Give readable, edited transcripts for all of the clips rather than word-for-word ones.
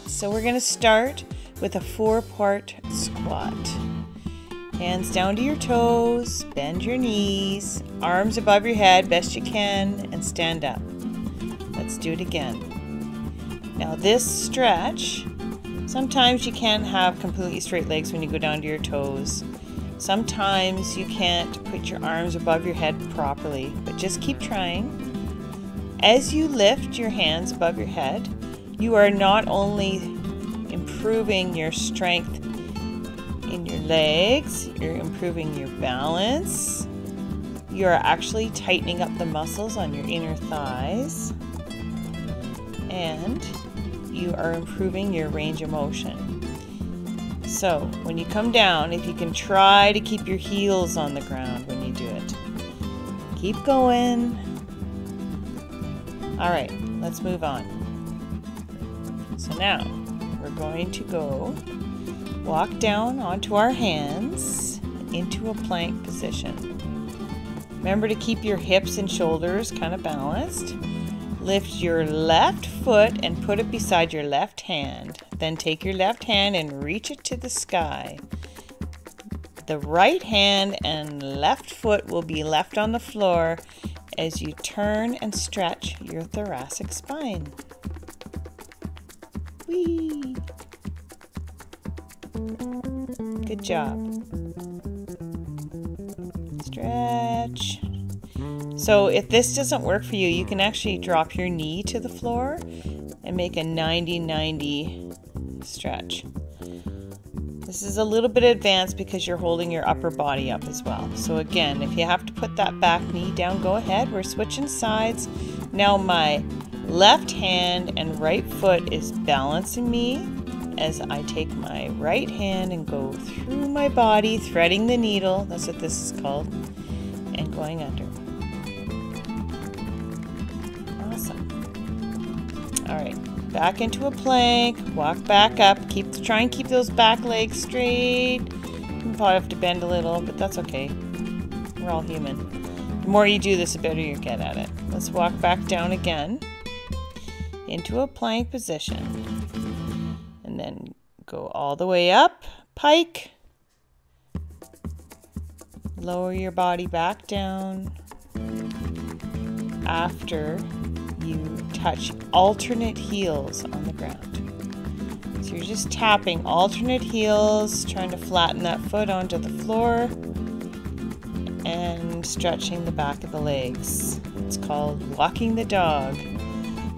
So we're going to start with a 4-part squat. Hands down to your toes, bend your knees, arms above your head best you can, and stand up. Let's do it again. Now this stretch, sometimes you can't have completely straight legs when you go down to your toes. Sometimes you can't put your arms above your head properly, but just keep trying. As you lift your hands above your head, you are not only improving your strength in your legs, you're improving your balance, you're actually tightening up the muscles on your inner thighs, and you are improving your range of motion. So when you come down, if you can try to keep your heels on the ground when you do it. Keep going. All right, let's move on. So now we're going to go walk down onto our hands into a plank position. Remember to keep your hips and shoulders kind of balanced. Lift your left foot and put it beside your left hand. Then take your left hand and reach it to the sky. The right hand and left foot will be left on the floor as you turn and stretch your thoracic spine. Whee! Good job. Stretch. So if this doesn't work for you, you can actually drop your knee to the floor and make a 90-90 stretch. This is a little bit advanced because you're holding your upper body up as well. So again, if you have to put that back knee down, go ahead. We're switching sides. Now my left hand and right foot is balancing me as I take my right hand and go through my body, threading the needle, that's what this is called, and going under. Awesome. All right. Back into a plank, walk back up, try and keep those back legs straight. You probably have to bend a little, but that's okay. We're all human. The more you do this, the better you get at it. Let's walk back down again into a plank position. And then go all the way up, pike. Lower your body back down. After you touch alternate heels on the ground. So you're just tapping alternate heels, trying to flatten that foot onto the floor and stretching the back of the legs. It's called walking the dog.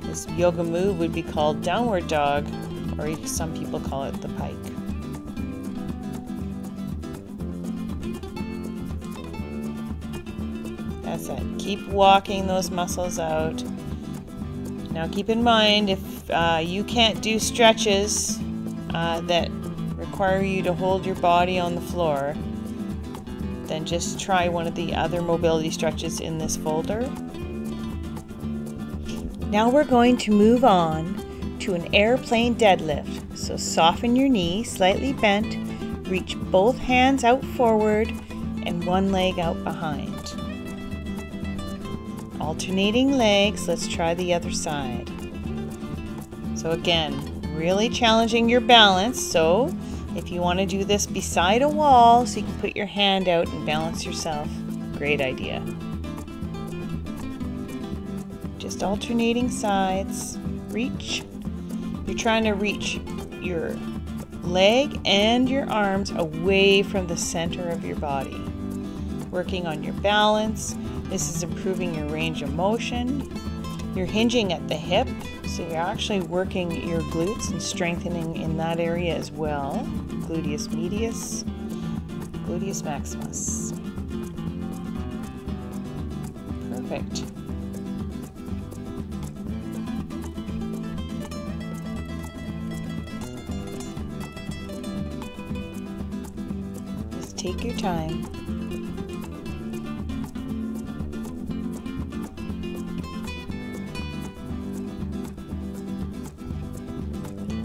This yoga move would be called downward dog, or some people call it the pike. That's it. Keep walking those muscles out. Now keep in mind, if you can't do stretches that require you to hold your body on the floor, then just try one of the other mobility stretches in this folder. Now we're going to move on to an airplane deadlift. So soften your knee, slightly bent, reach both hands out forward and one leg out behind. Alternating legs, let's try the other side. So again, really challenging your balance. So if you want to do this beside a wall so you can put your hand out and balance yourself, great idea. Just alternating sides, reach. You're trying to reach your leg and your arms away from the center of your body. Working on your balance. This is improving your range of motion. You're hinging at the hip, so you're actually working your glutes and strengthening in that area as well. Gluteus medius, gluteus maximus. Perfect. Just take your time.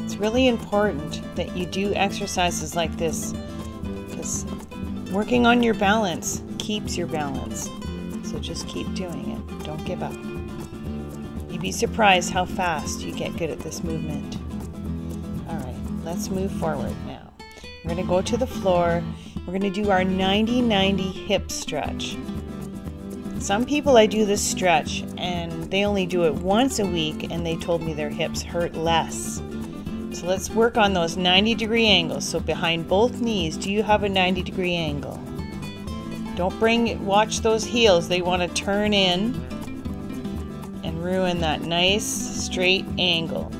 It's really important that you do exercises like this because working on your balance keeps your balance. So just keep doing it. Don't give up. You'd be surprised how fast you get good at this movement. let's move forward now. We're going to go to the floor. We're going to do our 90-90 hip stretch. Some people I do this stretch and they only do it once a week and they told me their hips hurt less. So let's work on those 90-degree angles. So behind both knees, do you have a 90-degree angle? Watch those heels. They want to turn in and ruin that nice straight angle.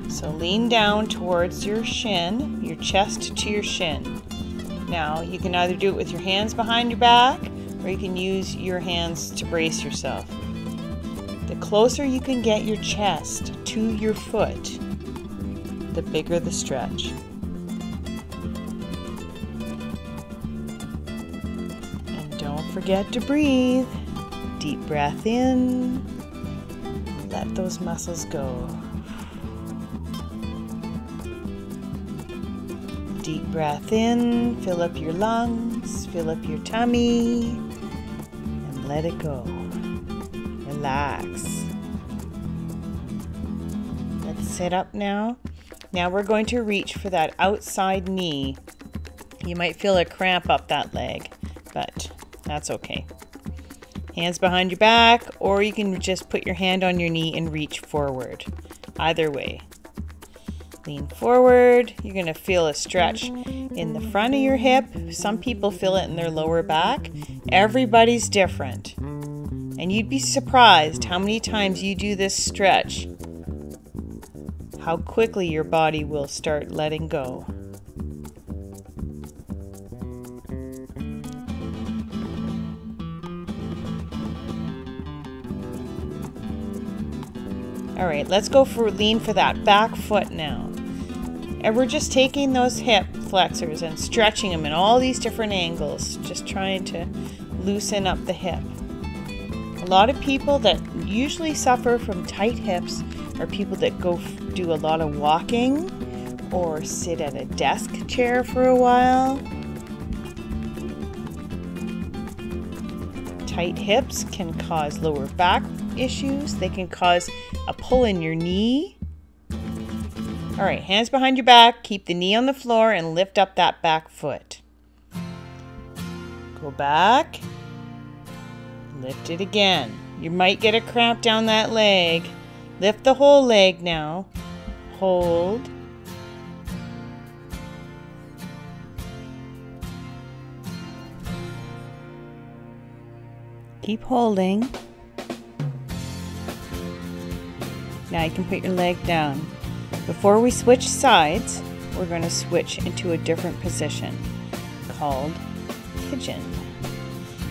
So lean down towards your shin, your chest to your shin. Now you can either do it with your hands behind your back or you can use your hands to brace yourself. The closer you can get your chest to your foot, the bigger the stretch. And don't forget to breathe. Deep breath in. Let those muscles go. Deep breath in. Fill up your lungs. Fill up your tummy. And let it go. Relax. Let's sit up now. Now we're going to reach for that outside knee. You might feel a cramp up that leg, but that's okay. Hands behind your back, or you can just put your hand on your knee and reach forward. Either way. Lean forward. You're going to feel a stretch in the front of your hip. Some people feel it in their lower back. Everybody's different. And you'd be surprised how many times you do this stretch, how quickly your body will start letting go. All right, let's go for lean for that back foot now. And we're just taking those hip flexors and stretching them in all these different angles, just trying to loosen up the hip. A lot of people that usually suffer from tight hips are people that do a lot of walking or sit at a desk chair for a while. Tight hips can cause lower back issues. They can cause a pull in your knee. All right, hands behind your back. Keep the knee on the floor and lift up that back foot. Go back. Lift it again. You might get a cramp down that leg. Lift the whole leg now. Hold. Keep holding. Now you can put your leg down. Before we switch sides, we're going to switch into a different position called pigeon.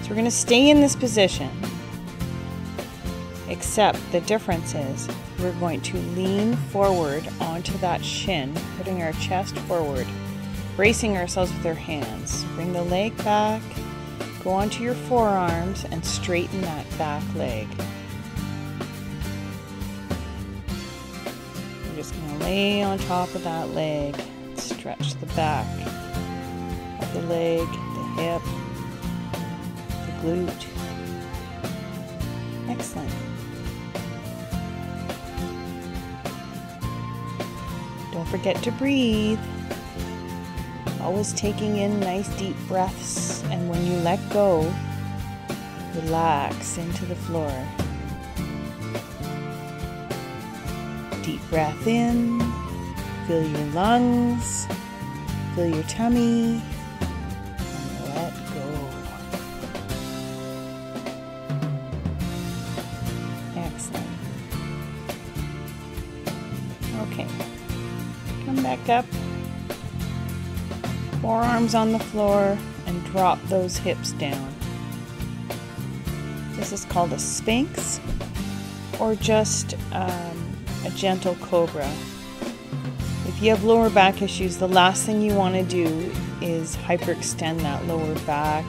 So we're going to stay in this position, except the difference is we're going to lean forward onto that shin, putting our chest forward, bracing ourselves with our hands. Bring the leg back, go onto your forearms and straighten that back leg. You're just going to lay on top of that leg, stretch the back of the leg, the hip, glute. Excellent. Don't forget to breathe. Always taking in nice deep breaths, and when you let go, relax into the floor. Deep breath in, fill your lungs, fill your tummy, and let go. Excellent. Okay, come back up. Forearms on the floor and drop those hips down. This is called a Sphinx or just a gentle cobra. If you have lower back issues, the last thing you want to do is hyperextend that lower back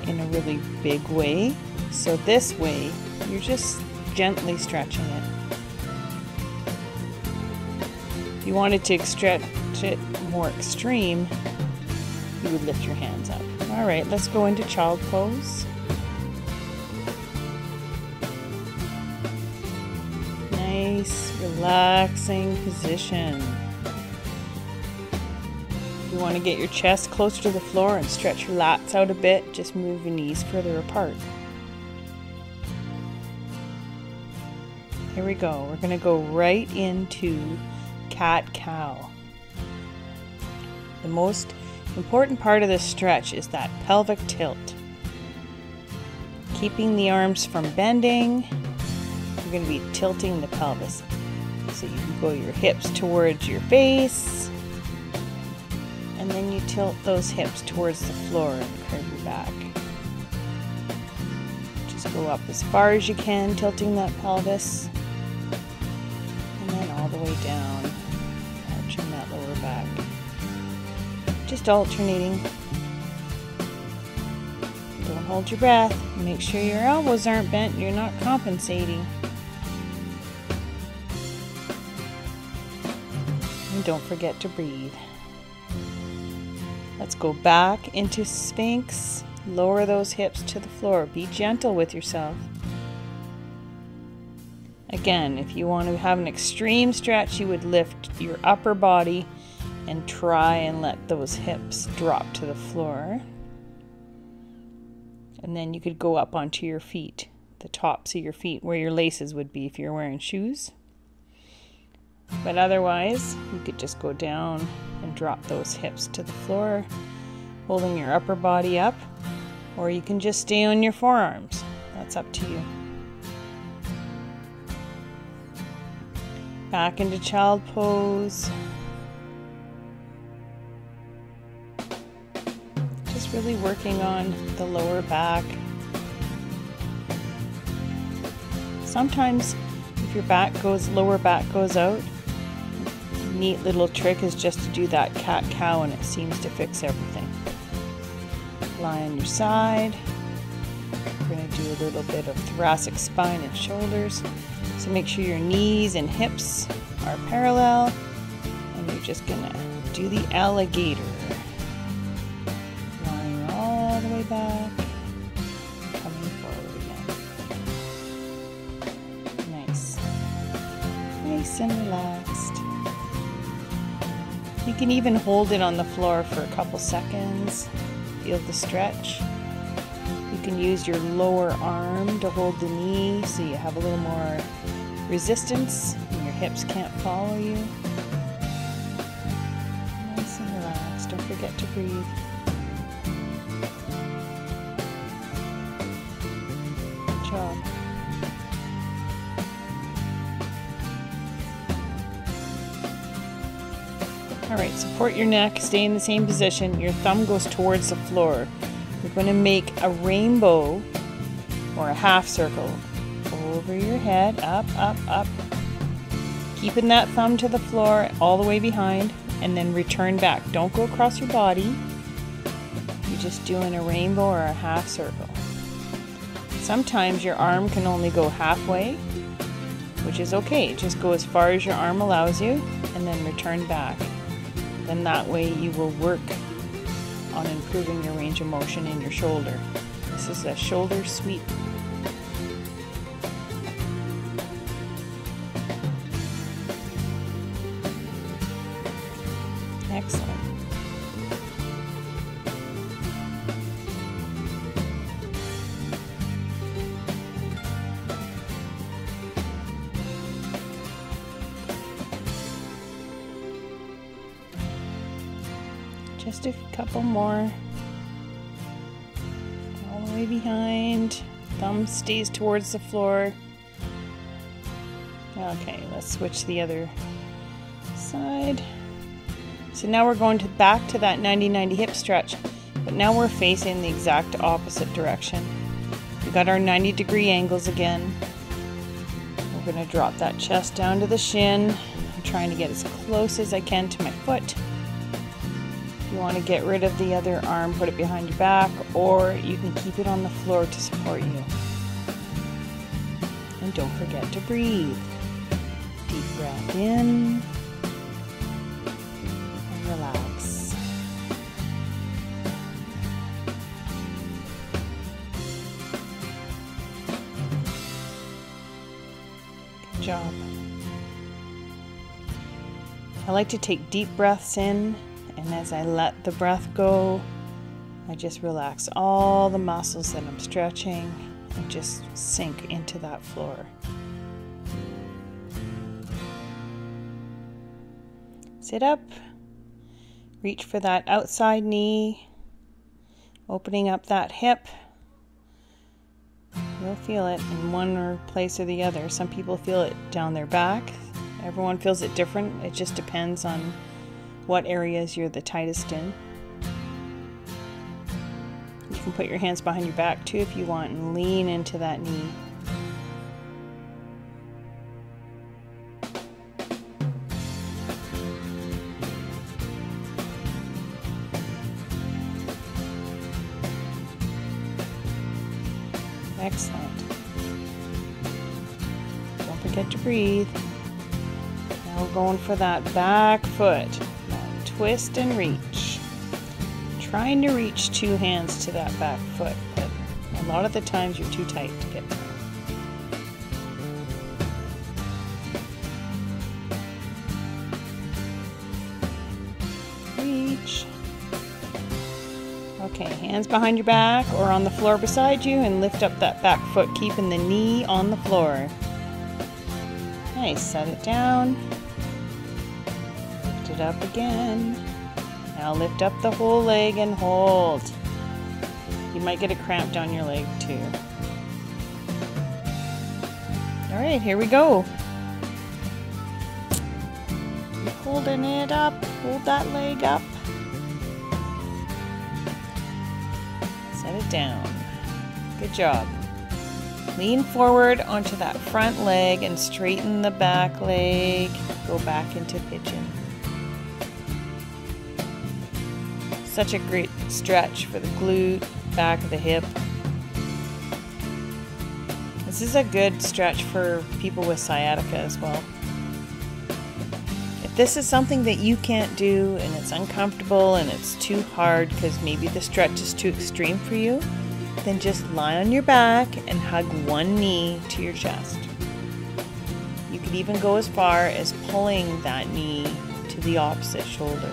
in a really big way. So this way, you're just gently stretching it. If you wanted to stretch it more extreme, you would lift your hands up. All right, let's go into child pose. Nice, relaxing position. You want to get your chest closer to the floor and stretch your lats out a bit. Just move your knees further apart. Here we go. We're going to go right into cat-cow. The most important part of this stretch is that pelvic tilt. Keeping the arms from bending, you're going to be tilting the pelvis. So you can go your hips towards your face, and then you tilt those hips towards the floor and curve your back. Just go up as far as you can, tilting that pelvis, and then all the way down, arching that lower back. Just alternating. Don't hold your breath. Make sure your elbows aren't bent. You're not compensating. And don't forget to breathe. Let's go back into Sphinx. Lower those hips to the floor. Be gentle with yourself. Again, if you want to have an extreme stretch, you would lift your upper body and try and let those hips drop to the floor. And then you could go up onto your feet, the tops of your feet, where your laces would be if you're wearing shoes. But otherwise, you could just go down and drop those hips to the floor, holding your upper body up, or you can just stay on your forearms. That's up to you. Back into child pose. Just really working on the lower back. Sometimes if your lower back goes out, a neat little trick is just to do that cat-cow and it seems to fix everything. Lie on your side. We're going to do a little bit of thoracic spine and shoulders. So make sure your knees and hips are parallel, and you're just going to do the alligator. Lying all the way back, coming forward again. Nice. Nice and relaxed. You can even hold it on the floor for a couple seconds. Feel the stretch. You can use your lower arm to hold the knee so you have a little more resistance and your hips can't follow you. Nice and relaxed. Don't forget to breathe. Good job. Alright, support your neck, stay in the same position. Your thumb goes towards the floor. You're going to make a rainbow or a half circle over your head, up, up, up. Keeping that thumb to the floor all the way behind, and then return back. Don't go across your body. You're just doing a rainbow or a half circle. Sometimes your arm can only go halfway, which is okay. Just go as far as your arm allows you, and then return back. Then that way you will work on improving your range of motion in your shoulder. This is a shoulder sweep. Excellent. Just a couple more. All the way behind. Thumb stays towards the floor. Okay, let's switch the other side. So now we're going back to that 90-90 hip stretch, but now we're facing the exact opposite direction. We got our 90-degree angles again. We're going to drop that chest down to the shin. I'm trying to get as close as I can to my foot. If you want to get rid of the other arm, put it behind your back, or you can keep it on the floor to support you. And don't forget to breathe. Deep breath in. Relax. Good job. I like to take deep breaths in and as I let the breath go, I just relax all the muscles that I'm stretching and just sink into that floor. Sit up, reach for that outside knee, opening up that hip. You'll feel it in one place or the other. Some people feel it down their back. Everyone feels it different. It just depends on what areas you're the tightest in. You can put your hands behind your back too if you want and lean into that knee. Excellent. Don't forget to breathe. Now we're going for that back foot. Now twist and reach. Trying to reach two hands to that back foot, but a lot of the times you're too tight to get there. Reach. Okay, hands behind your back or on the floor beside you and lift up that back foot, keeping the knee on the floor. Nice, set it down. Lift it up again. Now lift up the whole leg and hold. You might get a cramp down your leg too. All right, here we go. Keep holding it up. Hold that leg up. Set it down. Good job. Lean forward onto that front leg and straighten the back leg. Go back into pigeon. Such a great stretch for the glute, back of the hip. This is a good stretch for people with sciatica as well. If this is something that you can't do and it's uncomfortable and it's too hard because maybe the stretch is too extreme for you, then just lie on your back and hug one knee to your chest. You could even go as far as pulling that knee to the opposite shoulder.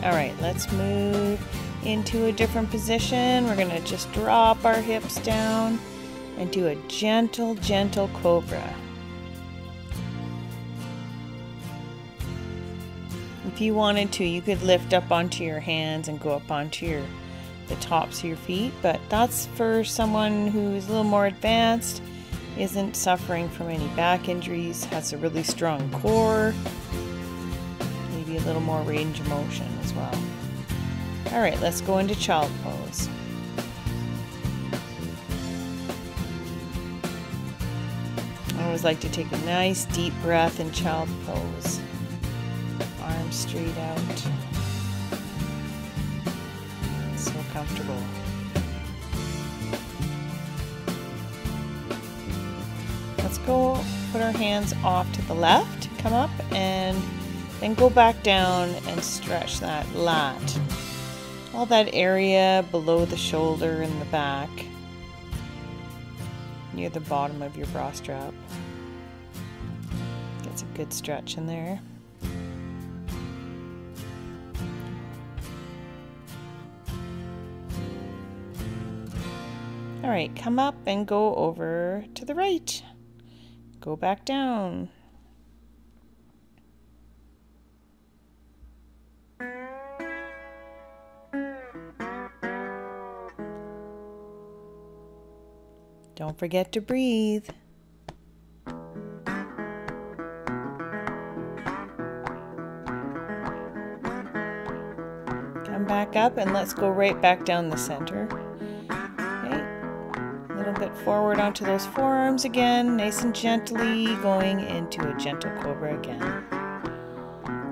All right, let's move into a different position. We're gonna just drop our hips down and do a gentle, gentle cobra. If you wanted to, you could lift up onto your hands and go up onto the tops of your feet, but that's for someone who is a little more advanced, isn't suffering from any back injuries, has a really strong core, maybe a little more range of motion as well. All right, let's go into child pose. I always like to take a nice deep breath in child pose. Arms straight out. So comfortable. Let's go put our hands off to the left, come up, and then go back down and stretch that lat. All that area below the shoulder and the back, near the bottom of your bra strap. Gets a good stretch in there. All right, come up and go over to the right. Go back down. Don't forget to breathe. Come back up and let's go right back down the center. Okay. A little bit forward onto those forearms again, nice and gently going into a gentle cobra again.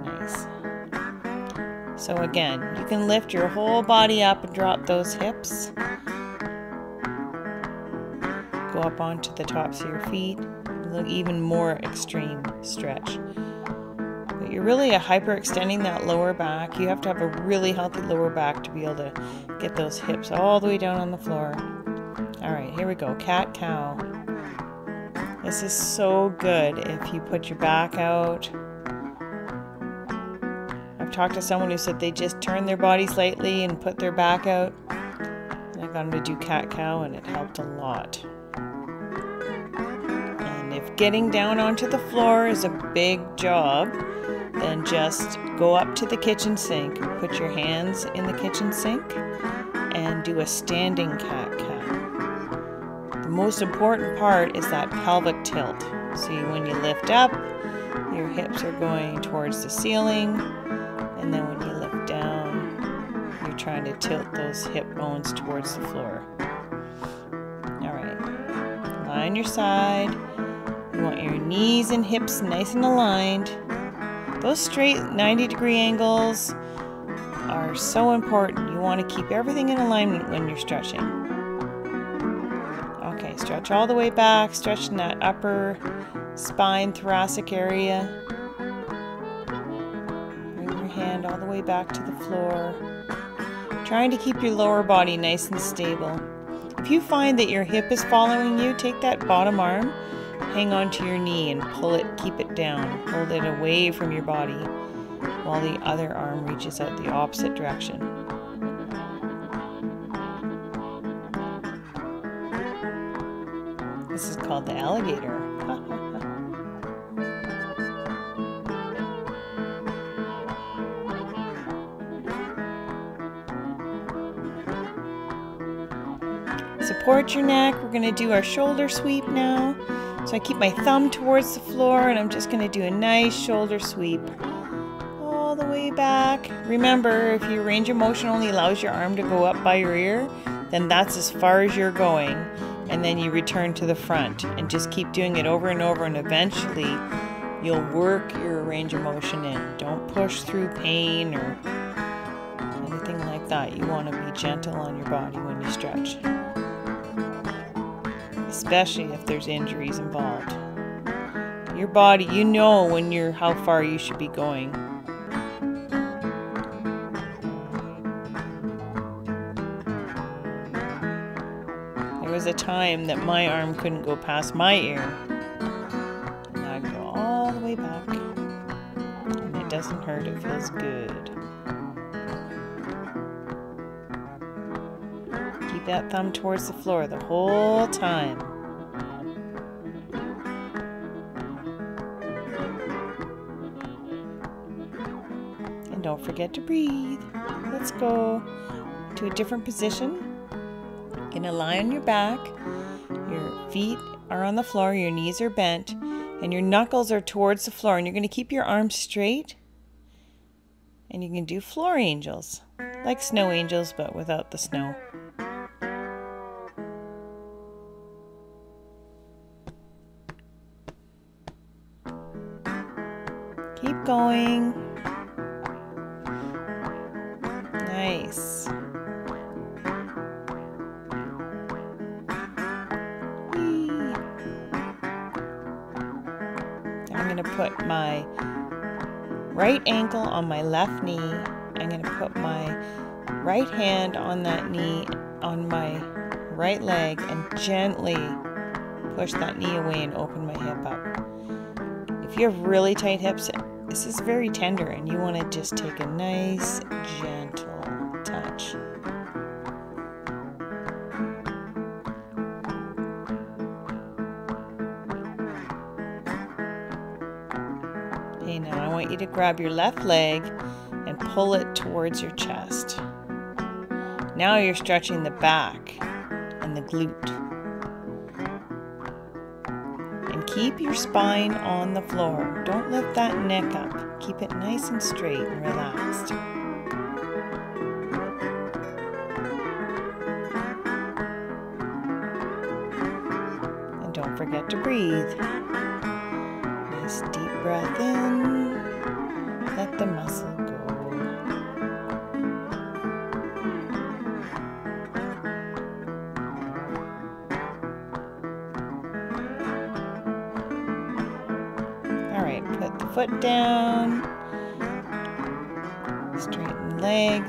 Nice. So again, you can lift your whole body up and drop those hips. Go up onto the tops of your feet, a little even more extreme stretch. Put you're really hyperextending that lower back. You have to have a really healthy lower back to be able to get those hips all the way down on the floor. All right, here we go. Cat cow. This is so good if you put your back out. I've talked to someone who said they just turn their body slightly and put their back out. And I got them to do cat cow and it helped a lot. And if getting down onto the floor is a big job, then just go up to the kitchen sink and put your hands in the kitchen sink and do a standing cat cow. The most important part is that pelvic tilt. See, when you lift up, your hips are going towards the ceiling, and then when you lift down, you're trying to tilt those hip bones towards the floor. All right, lie on your side. You want your knees and hips nice and aligned. Those straight 90-degree angles are so important. You want to keep everything in alignment when you're stretching. Okay, stretch all the way back, stretch in that upper spine, thoracic area. Bring your hand all the way back to the floor. Trying to keep your lower body nice and stable. If you find that your hip is following you, take that bottom arm, hang on to your knee and pull it, keep it down. Hold it away from your body while the other arm reaches out the opposite direction. This is called the alligator. Support your neck. We're going to do our shoulder sweep now. So I keep my thumb towards the floor and I'm just going to do a nice shoulder sweep all the way back. Remember, if your range of motion only allows your arm to go up by your ear, then that's as far as you're going. And then you return to the front and just keep doing it over and over, and eventually you'll work your range of motion in. Don't push through pain or anything like that. You want to be gentle on your body when you stretch, especially if there's injuries involved. Your body, you know when you're how far you should be going. There was a time that my arm couldn't go past my ear. And I go all the way back. And it doesn't hurt, it feels good. Keep that thumb towards the floor the whole time. And don't forget to breathe. Let's go to a different position. You're going to lie on your back. Your feet are on the floor, your knees are bent, and your knuckles are towards the floor. And you're going to keep your arms straight. And you can do floor angels, like snow angels, but without the snow. Keep going. Nice. I'm going to put my right ankle on my left knee. I'm going to put my right hand on that knee on my right leg and gently push that knee away and open my hip up. If you have really tight hips, this is very tender and you want to just take a nice, gentle touch. Okay, now I want you to grab your left leg and pull it towards your chest. Now you're stretching the back and the glute. And keep your spine on the floor. Don't lift that neck up. Keep it nice and straight and relaxed. And don't forget to breathe. Nice deep breath in. Let the muscle go. Alright, put the foot down, Straighten the leg.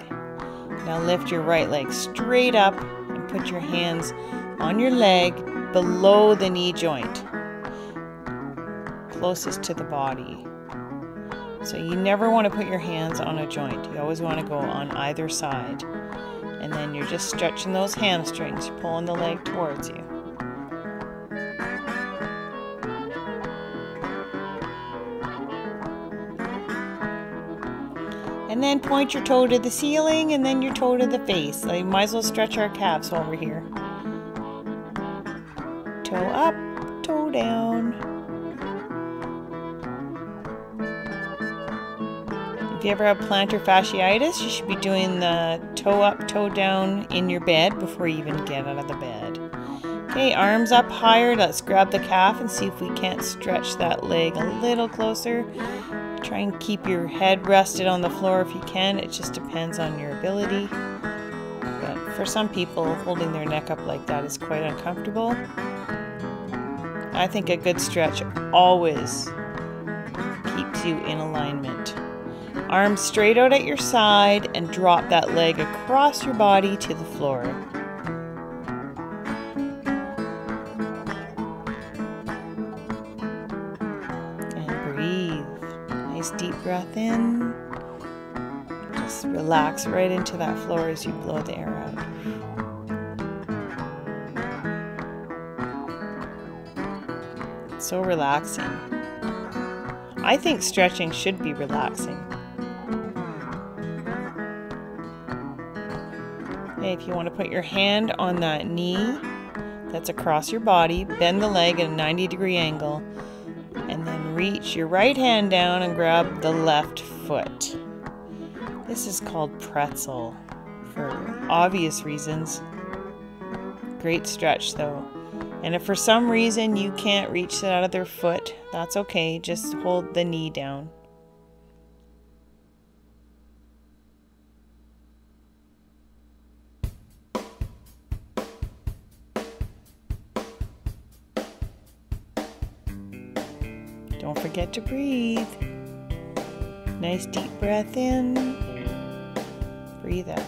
Now lift your right leg straight up and put your hands on your leg below the knee joint, closest to the body. So you never want to put your hands on a joint. You always want to go on either side. And then you're just stretching those hamstrings. You're pulling the leg towards you. And then point your toe to the ceiling and then your toe to the face. So you might as well stretch our calves while we're here. Toe up, toe down. If you ever have plantar fasciitis, you should be doing the toe up, toe down in your bed before you even get out of the bed. Okay, arms up higher. Let's grab the calf and see if we can't stretch that leg a little closer. Try and keep your head rested on the floor if you can. It just depends on your ability. But for some people, holding their neck up like that is quite uncomfortable. I think a good stretch always keeps you in alignment. Arms straight out at your side and drop that leg across your body to the floor. And breathe. Nice deep breath in. Just relax right into that floor as you blow the air out. It's so relaxing. I think stretching should be relaxing. Okay, if you want to put your hand on that knee that's across your body, bend the leg at a 90-degree angle, and then reach your right hand down and grab the left foot. This is called pretzel for obvious reasons. Great stretch though. And if for some reason you can't reach that other foot, that's okay. Just hold the knee down. Don't forget to breathe. Nice deep breath in. Breathe out.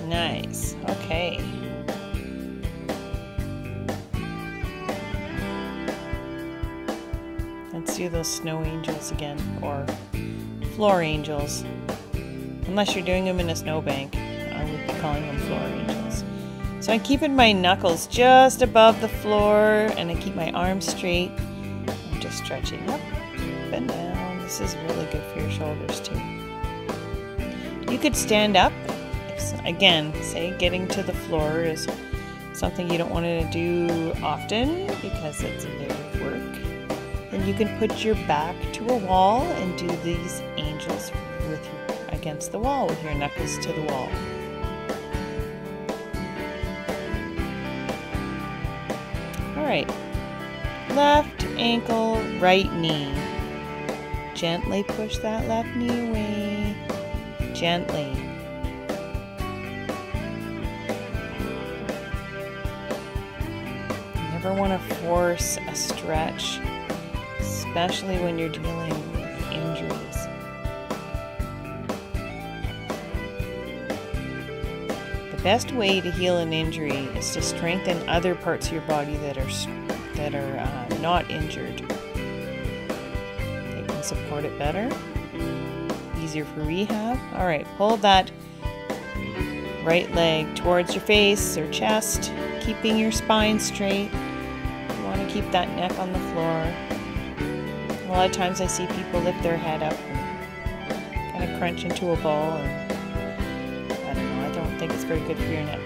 Nice. Okay. Let's do those snow angels again, or floor angels. Unless you're doing them in a snowbank, I would be calling them floor angels. So I'm keeping my knuckles just above the floor, and I keep my arms straight. I'm just stretching up and down. This is really good for your shoulders too. You could stand up. Again, say getting to the floor is something you don't want to do often because it's a bit of work. Then you can put your back to a wall and do these angels with your against the wall with your knuckles to the wall. Alright, left ankle, right knee. Gently push that left knee away. Gently. You never want to force a stretch, especially when you're dealing with injuries. The best way to heal an injury is to strengthen other parts of your body that are not injured. They can support it better. Easier for rehab. All right, pull that right leg towards your face or chest, keeping your spine straight. You want to keep that neck on the floor. A lot of times I see people lift their head up and kind of crunch into a ball. And I don't think it's very good for your neck.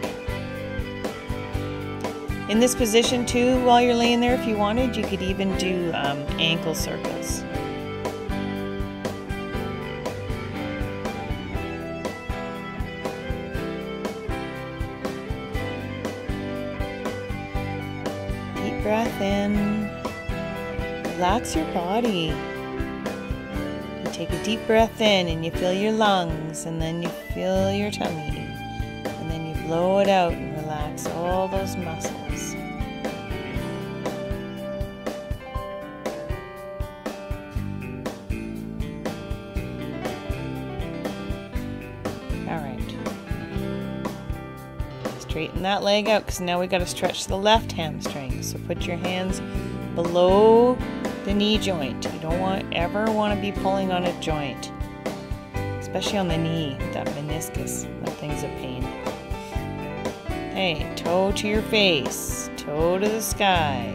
In this position too, while you're laying there, if you wanted, you could even do ankle circles. Deep breath in. Relax your body. You take a deep breath in and you feel your lungs, and then you feel your tummy. And then you blow it out and relax. relax all those muscles. All right. Straighten that leg out because now we got to stretch the left hamstring. So put your hands below the knee joint. You don't ever want to be pulling on a joint, especially on the knee, that meniscus. That thing's a pain. Hey, toe to your face, toe to the sky.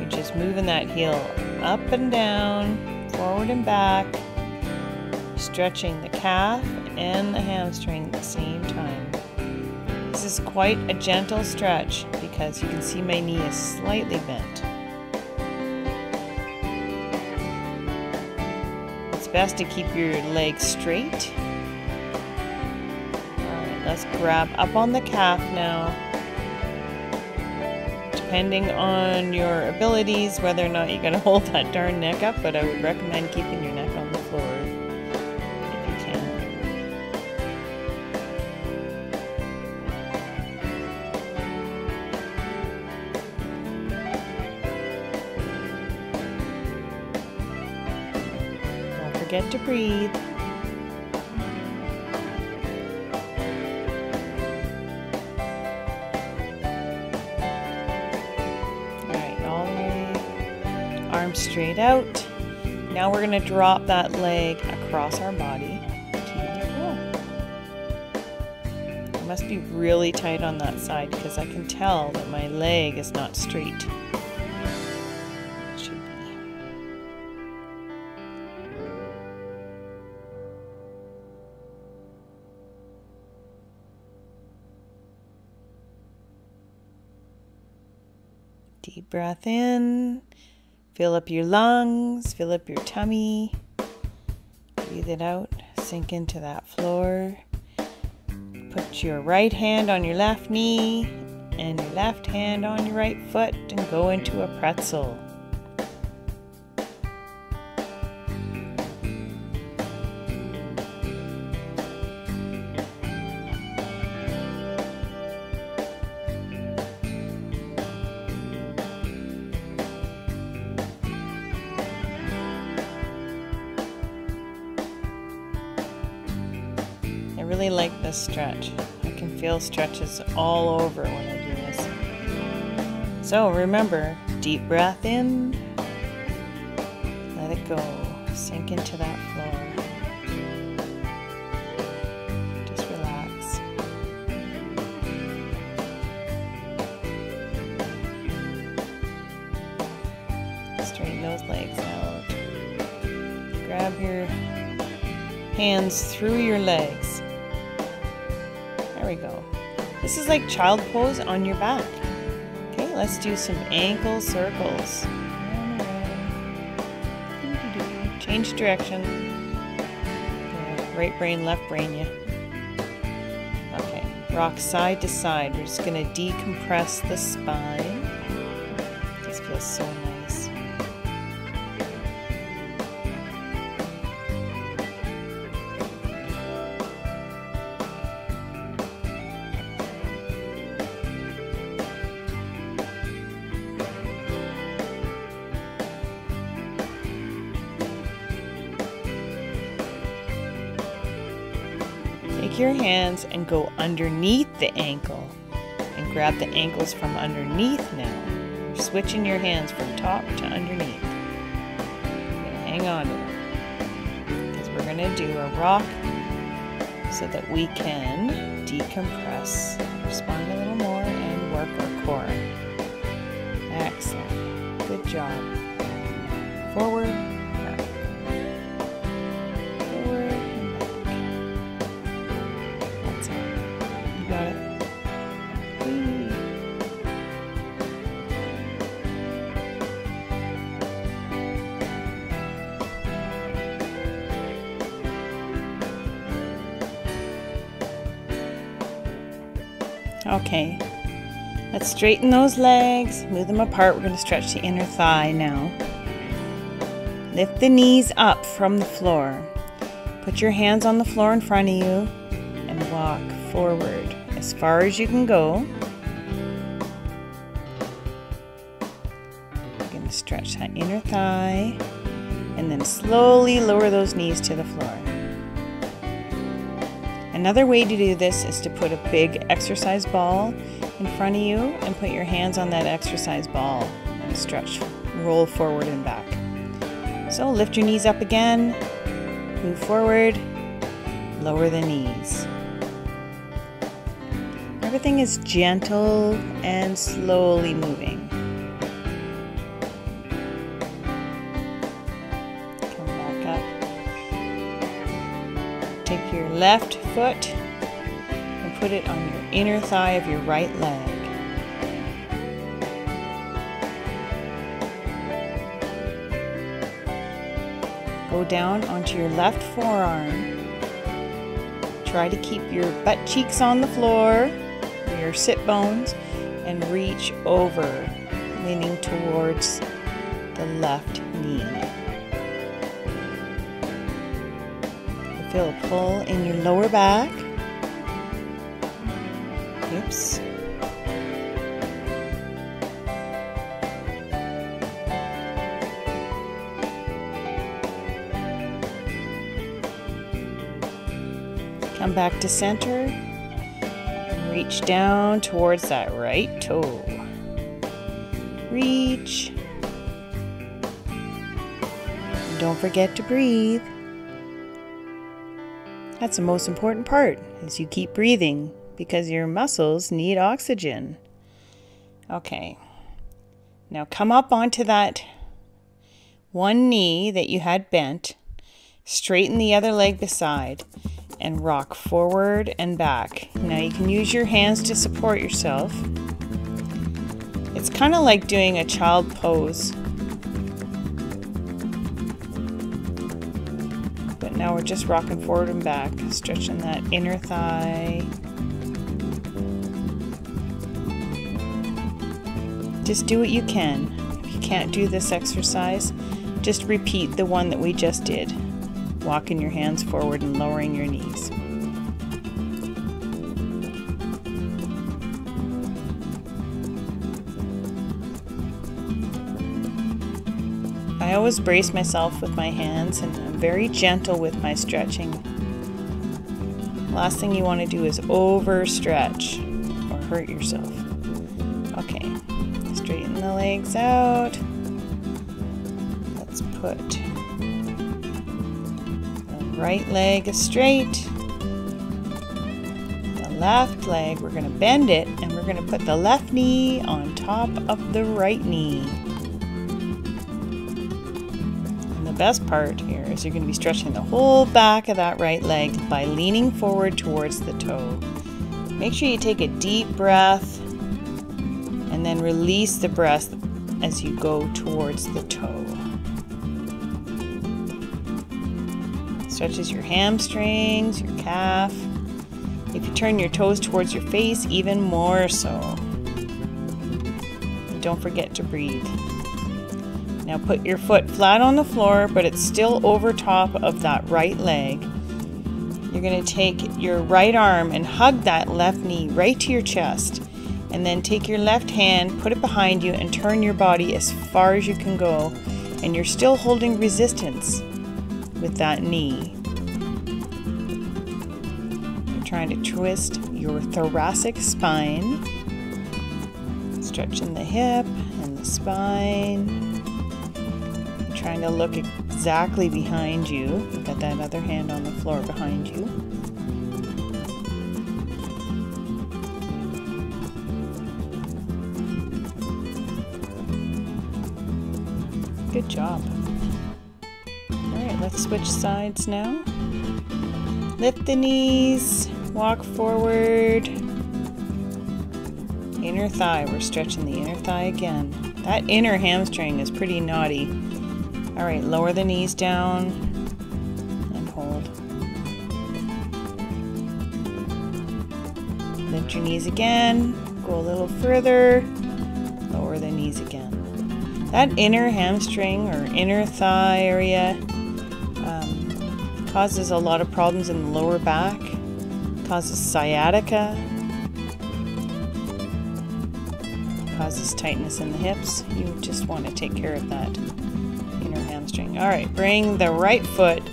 You're just moving that heel up and down, forward and back, stretching the calf and the hamstring at the same time. This is quite a gentle stretch because you can see my knee is slightly bent. It's best to keep your legs straight. Alright, let's grab up on the calf now. Depending on your abilities, whether or not you're going to hold that darn neck up, but I would recommend keeping your neck on the floor if you can. Don't forget to breathe. Arms straight out. Now we're going to drop that leg across our body to the floor. I must be really tight on that side because I can tell that my leg is not straight. It should be. Deep breath in. Fill up your lungs, fill up your tummy. Breathe it out, sink into that floor. Put your right hand on your left knee and your left hand on your right foot and go into a pretzel. I really like this stretch. I can feel stretches all over when I do this. So remember, deep breath in, let it go, sink into that floor. Just relax. Straighten those legs out. Grab your hands through your legs. There we go. This is like child pose on your back. Okay, let's do some ankle circles. Change direction. Right brain, left brain, yeah. Okay, rock side to side. We're just going to decompress the spine. This feels so nice. Take your hands and go underneath the ankle and grab the ankles from underneath now. You're switching your hands from top to underneath. Hang on to them because we're going to do a rock so that we can decompress our spine a little more and work our core. Excellent. Good job. Forward. Okay, let's straighten those legs, move them apart. We're going to stretch the inner thigh now. Lift the knees up from the floor. Put your hands on the floor in front of you and walk forward as far as you can go. You're going to stretch that inner thigh and then slowly lower those knees to the floor. Another way to do this is to put a big exercise ball in front of you and put your hands on that exercise ball and stretch, roll forward and back. So lift your knees up again, move forward, lower the knees. Everything is gentle and slowly moving. Come back up. Take your left foot and put it on your inner thigh of your right leg. Go down onto your left forearm. Try to keep your butt cheeks on the floor, your sit bones, and reach over, leaning towards the left knee. You feel a pull in your lower back. Oops. Come back to center and reach down towards that right toe. Reach. And don't forget to breathe. That's the most important part, is you keep breathing because your muscles need oxygen. Okay. Now come up onto that one knee that you had bent, straighten the other leg beside, and rock forward and back. Now you can use your hands to support yourself. It's kind of like doing a child pose. But now we're just rocking forward and back, stretching that inner thigh. Just do what you can. If you can't do this exercise, just repeat the one that we just did. Walking your hands forward and lowering your knees. I always brace myself with my hands and I'm very gentle with my stretching. Last thing you want to do is overstretch or hurt yourself. Okay, straighten the legs out. Let's put right leg is straight. The left leg, we're going to bend it and we're going to put the left knee on top of the right knee. And the best part here is you're going to be stretching the whole back of that right leg by leaning forward towards the toe. Make sure you take a deep breath and then release the breath as you go towards the toe. Stretches your hamstrings, your calf. If you turn your toes towards your face, even more so. And don't forget to breathe. Now put your foot flat on the floor, but it's still over top of that right leg. You're going to take your right arm and hug that left knee right to your chest. And then take your left hand, put it behind you, and turn your body as far as you can go. And you're still holding resistance with that knee. You're trying to twist your thoracic spine, stretching the hip and the spine. You're trying to look exactly behind you. You've got that other hand on the floor behind you. Good job. Alright, let's switch sides now. Lift the knees, walk forward. Inner thigh, we're stretching the inner thigh again. That inner hamstring is pretty naughty. Alright, lower the knees down and hold. Lift your knees again, go a little further, lower the knees again. That inner hamstring or inner thigh area causes a lot of problems in the lower back, causes sciatica, causes tightness in the hips. You just want to take care of that inner hamstring. All right, bring the right foot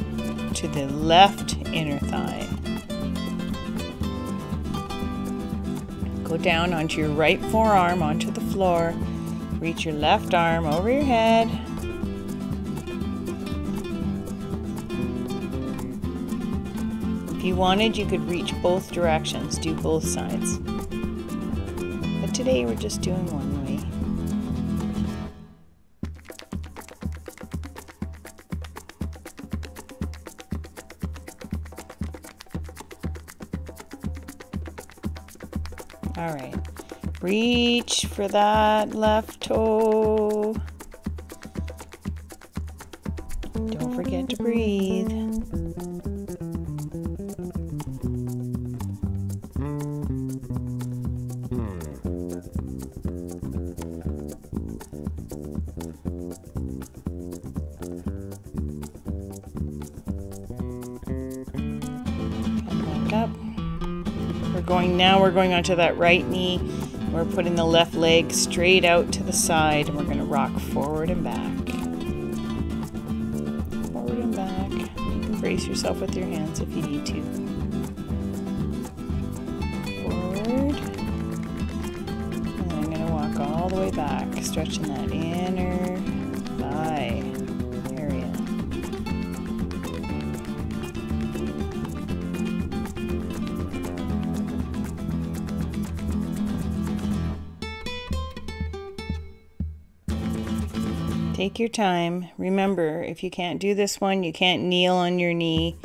to the left inner thigh. Go down onto your right forearm onto the floor. Reach your left arm over your head. If you wanted, you could reach both directions, do both sides. But today we're just doing one way. All right, reach for that left toe. Don't forget to breathe. Come back up. We're going onto that right knee. We're putting the left leg straight out to the side, and we're going to rock forward and back. Forward and back. You can brace yourself with your hands if you need to. Forward. And I'm going to walk all the way back, stretching that inner thigh area. Take your time. Remember, if you can't do this one, you can't kneel on your knee.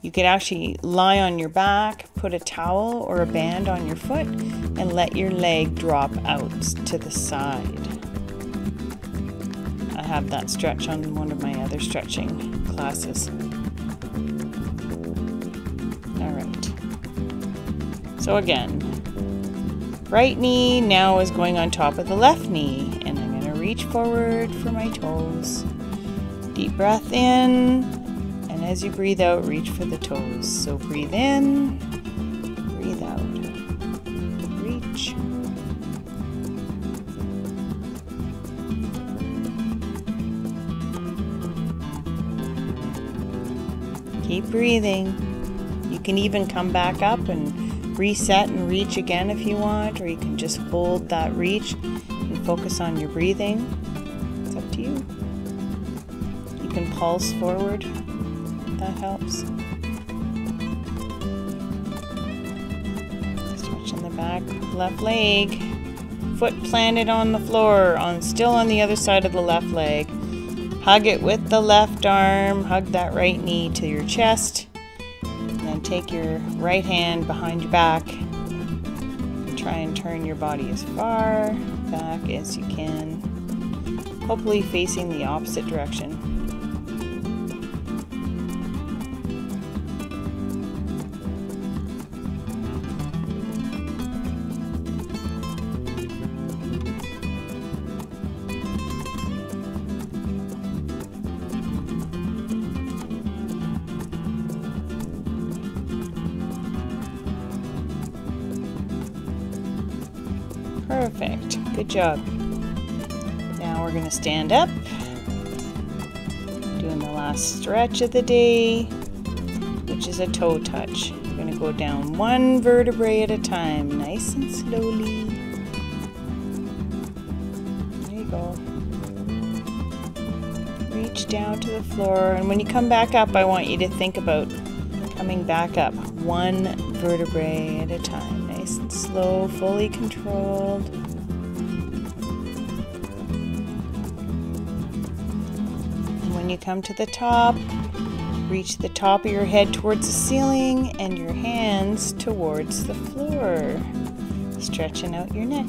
You could actually lie on your back, put a towel or a band on your foot, and let your leg drop out to the side. I have that stretch on one of my other stretching classes. All right. So again, right knee now is going on top of the left knee, and I'm going to reach forward for my toes. Deep breath in, and as you breathe out, reach for the toes. So breathe in, breathe out, reach. Keep breathing. You can even come back up and reset and reach again if you want, or you can just hold that reach and focus on your breathing. It's up to you. You can pulse forward. That helps. Stretching the back left leg. Foot planted on the floor, still on the other side of the left leg. Hug it with the left arm. Hug that right knee to your chest. And then take your right hand behind your back. Try and turn your body as far back as you can. Hopefully facing the opposite direction. Perfect. Good job. Now we're going to stand up. Doing the last stretch of the day, which is a toe touch. We're going to go down one vertebrae at a time, nice and slowly. There you go. Reach down to the floor, and when you come back up, I want you to think about coming back up one vertebrae at a time. Nice and slow, fully controlled. And when you come to the top, reach the top of your head towards the ceiling and your hands towards the floor, stretching out your neck.